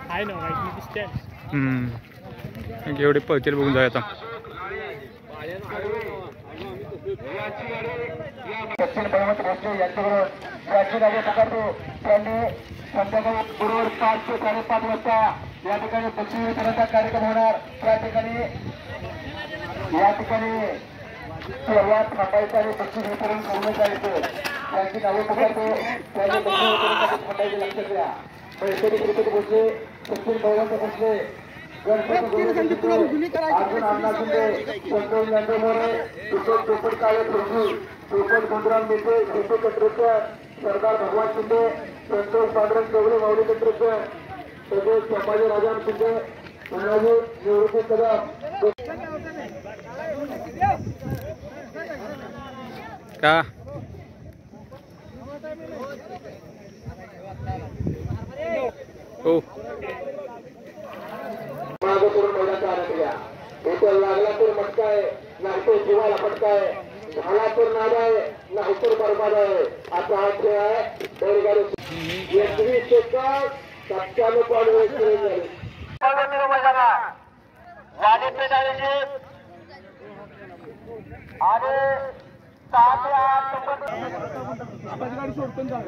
आहे ना माहिती दिसते. एवढे पळतील बघून जाऊया आता. सचिन भावत भोसले यांच्याबरोबर याची गाडी पकडतो. त्यांनी संध्याकाळी बरोबर 5 ते 5:30 वाजता या ठिकाणी बक्षीस वितरणाचा कार्यक्रम होणार. त्या ठिकाणी सर्वात थांबायचं आणि बक्षीस वितरण करून जायचं. त्यांची नावे पकडतो. त्यांनी बक्षीस वितरणासाठी थांबायचे लक्षात घ्या. पैसे क्रिकेट भोसले, सचिन भावत भोसले, गणपती अर्जुन अण्णा शिंदे, संतोष नंदमोरे, चोपट काळे प्रभू, चोपट गुंडराम नेते, शिशू कटरेकर, सरदार भगवान शिंदे, संतोष पांडुरंग चौगले, माऊली कटरेकर, तसेच संभाजी राजाराम शिंदे, संभाजी निवृत्ती कदम. का हो मागे करून मैदानाचा आनंद घ्या. इथं लागला तर मटका आहे, नाहीतर जीवाला फटका आहे, झाला तर नाद आहे, नाहीतर बरबाद आहे. आता हा खेळ आहे बैलगाडी. 21 सेकंद 97 पॉईंट वेस्ट केले झाले. वाणिज्य डायरेक्टली आणि 6 ते 8 गाडी सोडतो जाऊ.